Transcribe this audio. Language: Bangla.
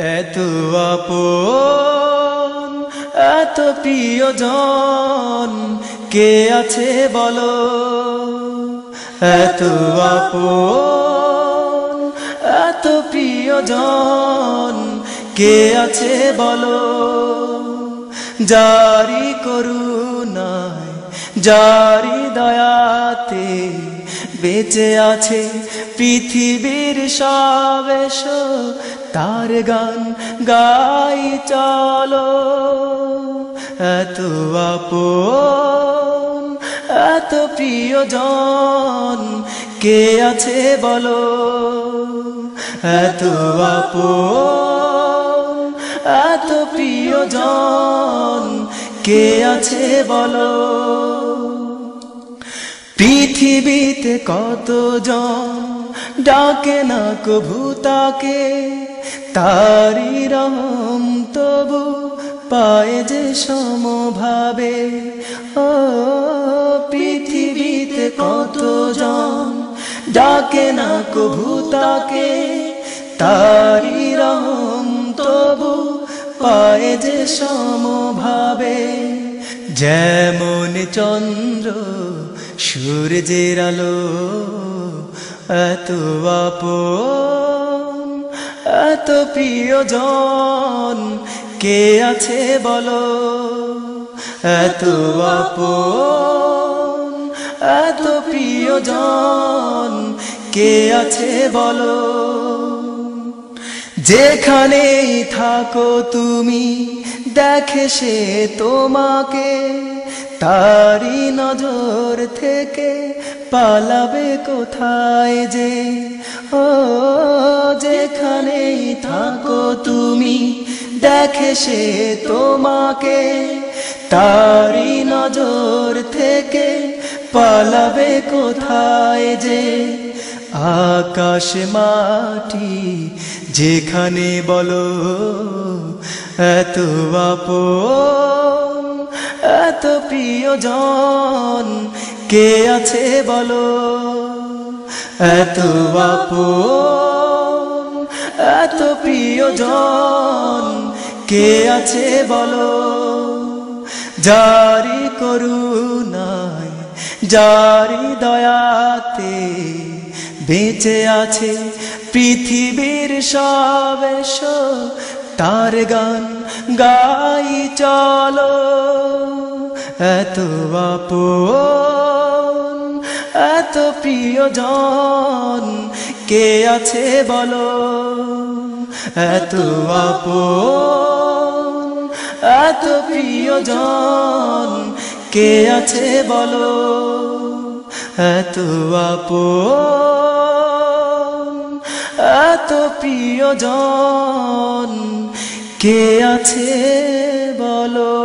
এত আপন এত প্রিয়জন কে আছে বলো, এত আপন এত প্রিয়জন কে আছে বলো। জারি করুণায় জারি দয়াতে বেঁচে আছে পৃথিবীর সব, এসো তার গান গাই চলো। এত আপন এত প্রিয়জন কে আছে বলো, এত আপন এত প্রিয়জন কে আছে বলো। পৃথিবীতে কতজন ডাকে না কভু তাকে, তারি রহম তবু পায় যে সমভাবে। ও পৃথিবীতে কতজন ডাকে না কভু তাকে, তারি রহম তবু পায় যে সমভাবে। যেমন চন্দ্র সূর্যের আলো, এত আপন এত প্রিয়জন কে আছে বলো, এত আপন এত প্রিয়জন কে আছে বলো। যেখানেই থাকো তুমি দেখে সে তোমাকে, তারি নজর থেকে পালাবে কোথায় যে। ও যেখানেই থাকো তুমি দেখে সে তোমাকে, তারি নজর থেকে পালাবে কোথায় যে। আকাশ মাটি যেখানে বলো, এত আপন এত প্রিয়জন কে আছে বলো, এত আপন এত প্রিয়জন কে আছে বলো। জারি করুণায় জারি দয়াতে বেঁচে আছে পৃথিবীর সব, এসো তার গান গাই চলো। এত আপন এত প্রিয়জন কে আছে বলো, এত আপন এত প্রিয়জন কে আছে বলো, এত আপন এত প্রিয়জন কে আছে বলো।